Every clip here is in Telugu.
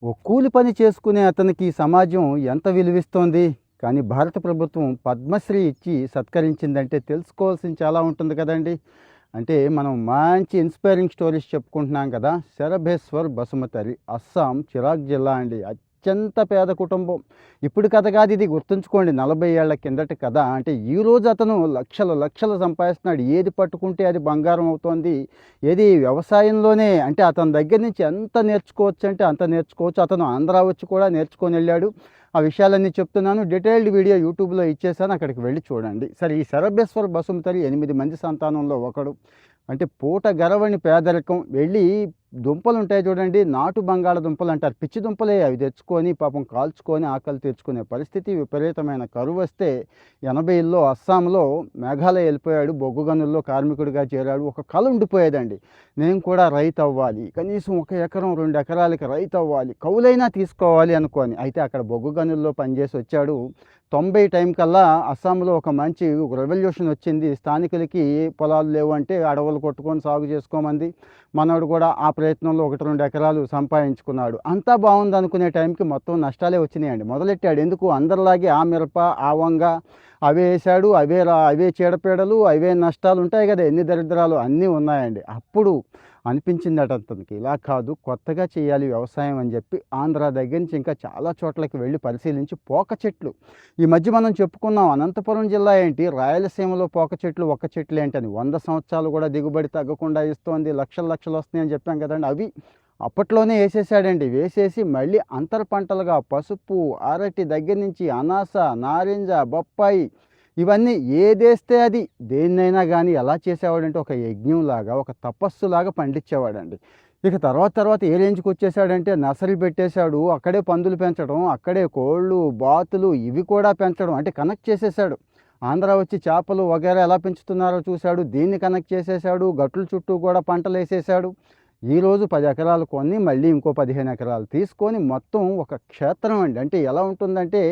ఓ కూలి పని చేసుకునే అతనికి ఈ సమాజం ఎంత విలువిస్తోంది? కానీ భారత ప్రభుత్వం పద్మశ్రీ ఇచ్చి సత్కరించిందంటే తెలుసుకోవాల్సింది చాలా ఉంటుంది కదండీ! అంటే మనం మంచి ఇన్‌స్పైరింగ్ స్టోరీస్ చెప్పుకుంటున్నాం కదా! శరభేశ్వర్ బసుమతారి అస్సాం చిరాక్ జిల్లా అండి. అత్యంత పేద కుటుంబం. ఇప్పుడు కథ కాదు ఇది, గుర్తుంచుకోండి. 40 ఏళ్ల కిందటి కథ. అంటే ఈరోజు అతను లక్షలు లక్షలు సంపాదిస్తున్నాడు. ఏది పట్టుకుంటే అది బంగారం అవుతోంది. ఏది వ్యవసాయంలోనే అంటే అతని దగ్గర నుంచి ఎంత నేర్చుకోవచ్చు అంటే అంత నేర్చుకోవచ్చు. అతను ఆంధ్ర వచ్చి కూడా నేర్చుకొని వెళ్ళాడు. ఆ విషయాలన్నీ చెప్తున్నాను. డీటెయిల్డ్ వీడియో యూట్యూబ్‌లో ఇచ్చేసాను. అక్కడికి వెళ్లి చూడండి. సరే, ఈ శరభేశ్వర్ బసుమతారి 8 మంది సంతానంలో ఒకడు. అంటే పూట గరవని పేదరికం. వెళ్ళి దుంపలుంటాయి చూడండి, నాటు బంగాళదుంపలు అంటారు. పిచ్చి దుంపలే అవి తెచ్చుకొని పాపం కాల్చుకొని ఆకలి తీర్చుకునే పరిస్థితి. విపరీతమైన కరువొస్తే 80ల్లో అస్సాంలో మేఘాలయ వెళ్ళిపోయాడు. బొగ్గు గనుల్లో కార్మికుడిగా చేరాడు. ఒక కల ఉండిపోయేదండి. నేను కూడా రైతు అవ్వాలి. కనీసం 1 ఎకరం 2 ఎకరాలకి రైతు అవ్వాలి. కౌలైనా తీసుకోవాలి అనుకోని. అయితే అక్కడ బొగ్గు గనుల్లో పనిచేసి వచ్చాడు. 90 టైం కల్లా అస్సాంలో ఒక మంచి రెవల్యూషన్ వచ్చింది. స్థానికులకి పొలాలు లేవు అంటే అడవులు కొట్టుకొని సాగు చేసుకోమంది. మనోడు కూడా ఆ ప్రయత్నంలో 1, 2 ఎకరాలు సంపాదించుకున్నాడు. అంతా బాగుందనుకునే టైంకి మొత్తం నష్టాలే వచ్చినాయండి. మొదలెట్టాడు. ఎందుకు అందరిలాగే ఆ మిరప, ఆ వంగ అవే వేశాడు. అవే చీడపీడలు, అవే నష్టాలు ఉంటాయి కదా! ఎన్ని దరిద్రాలు అన్నీ ఉన్నాయండి. అప్పుడు అనిపించిందట అతనికి, ఇలా కాదు కొత్తగా చేయాలి వ్యవసాయం అని చెప్పి ఆంధ్ర దగ్గర నుంచి ఇంకా చాలా చోట్లకి వెళ్ళి పరిశీలించి పోక చెట్లు, ఈ మధ్య మనం చెప్పుకున్నాం అనంతపురం జిల్లా ఏంటి, రాయలసీమలో పోక చెట్లు ఒక్క చెట్లు ఏంటని 100 సంవత్సరాలు కూడా దిగుబడి తగ్గకుండా ఇస్తోంది, లక్షలు లక్షలు వస్తున్నాయని చెప్పాం కదండి. అవి అప్పట్లోనే వేసేసాడండి. వేసేసి మళ్ళీ అంతర పంటలుగా పసుపు, అరటి దగ్గర నుంచి అనాస, నారింజ, బొప్పాయి ఇవన్నీ ఏదేస్తే అది దేన్నైనా కానీ ఎలా చేసేవాడంటే ఒక యజ్ఞంలాగా, ఒక తపస్సులాగా పండించేవాడండి. ఇక తర్వాత తర్వాత ఏ రేంజ్‌కి వచ్చేసాడంటే నర్సరీ పెట్టేశాడు. అక్కడే పందులు పెంచడం, అక్కడే కోళ్ళు, బాతులు ఇవి కూడా పెంచడం. అంటే కనెక్ట్ చేసేసాడు. ఆంధ్ర వచ్చి చేపలు వగైరా ఎలా పెంచుతున్నారో చూశాడు. దీన్ని కనెక్ట్ చేసేసాడు. గట్ల చుట్టూ కూడా పంటలేసేసాడు. ఈరోజు 10 ఎకరాలు కొని మళ్ళీ ఇంకో 15 ఎకరాలు తీసుకొని మొత్తం ఒక క్షేత్రం అండి. అంటే ఎలా ఉంటుందంటే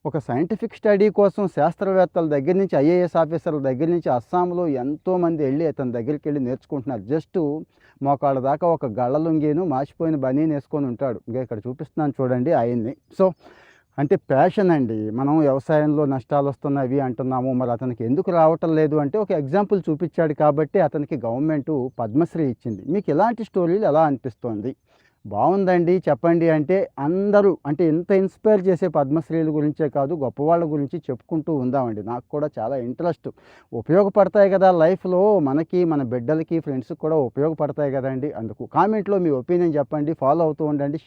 ఒక సైంటిఫిక్ స్టడీ కోసం శాస్త్రవేత్తల దగ్గర నుంచి ఐఏఎస్ ఆఫీసర్ల దగ్గర నుంచి అస్సాంలో ఎంతోమంది వెళ్ళి అతని దగ్గరికి వెళ్ళి నేర్చుకుంటున్నారు. జస్టు మోకాళ్ళ దాకా ఒక గళ్ళ లుంగీను మాసిపోయిన బనీన్ వేసుకొని ఉంటాడు. ఇంకా ఇక్కడ చూపిస్తున్నాను చూడండి ఆయన్ని. సో అంటే ప్యాషన్ అండి. మనం వ్యవసాయంలో నష్టాలు వస్తున్నవి అంటున్నాము. మరి అతనికి ఎందుకు రావటం లేదు అంటే ఒక ఎగ్జాంపుల్ చూపించాడు కాబట్టి అతనికి గవర్నమెంటు పద్మశ్రీ ఇచ్చింది. మీకు ఇలాంటి స్టోరీలు ఎలా అనిపిస్తోంది? బాగుందండి చెప్పండి అంటే అందరూ అంటే ఇంత ఇన్స్పైర్ చేసే పద్మశ్రీల గురించే కాదు, గొప్పవాళ్ళ గురించి చెప్పుకుంటూ ఉందామండి. నాకు కూడా చాలా ఇంట్రెస్ట్. ఉపయోగపడతాయి కదా లైఫ్లో, మనకి మన బిడ్డలకి ఫ్రెండ్స్కి కూడా ఉపయోగపడతాయి కదండి. అందుకు కామెంట్లో మీ ఒపీనియన్ చెప్పండి. ఫాలో అవుతూ ఉండండి.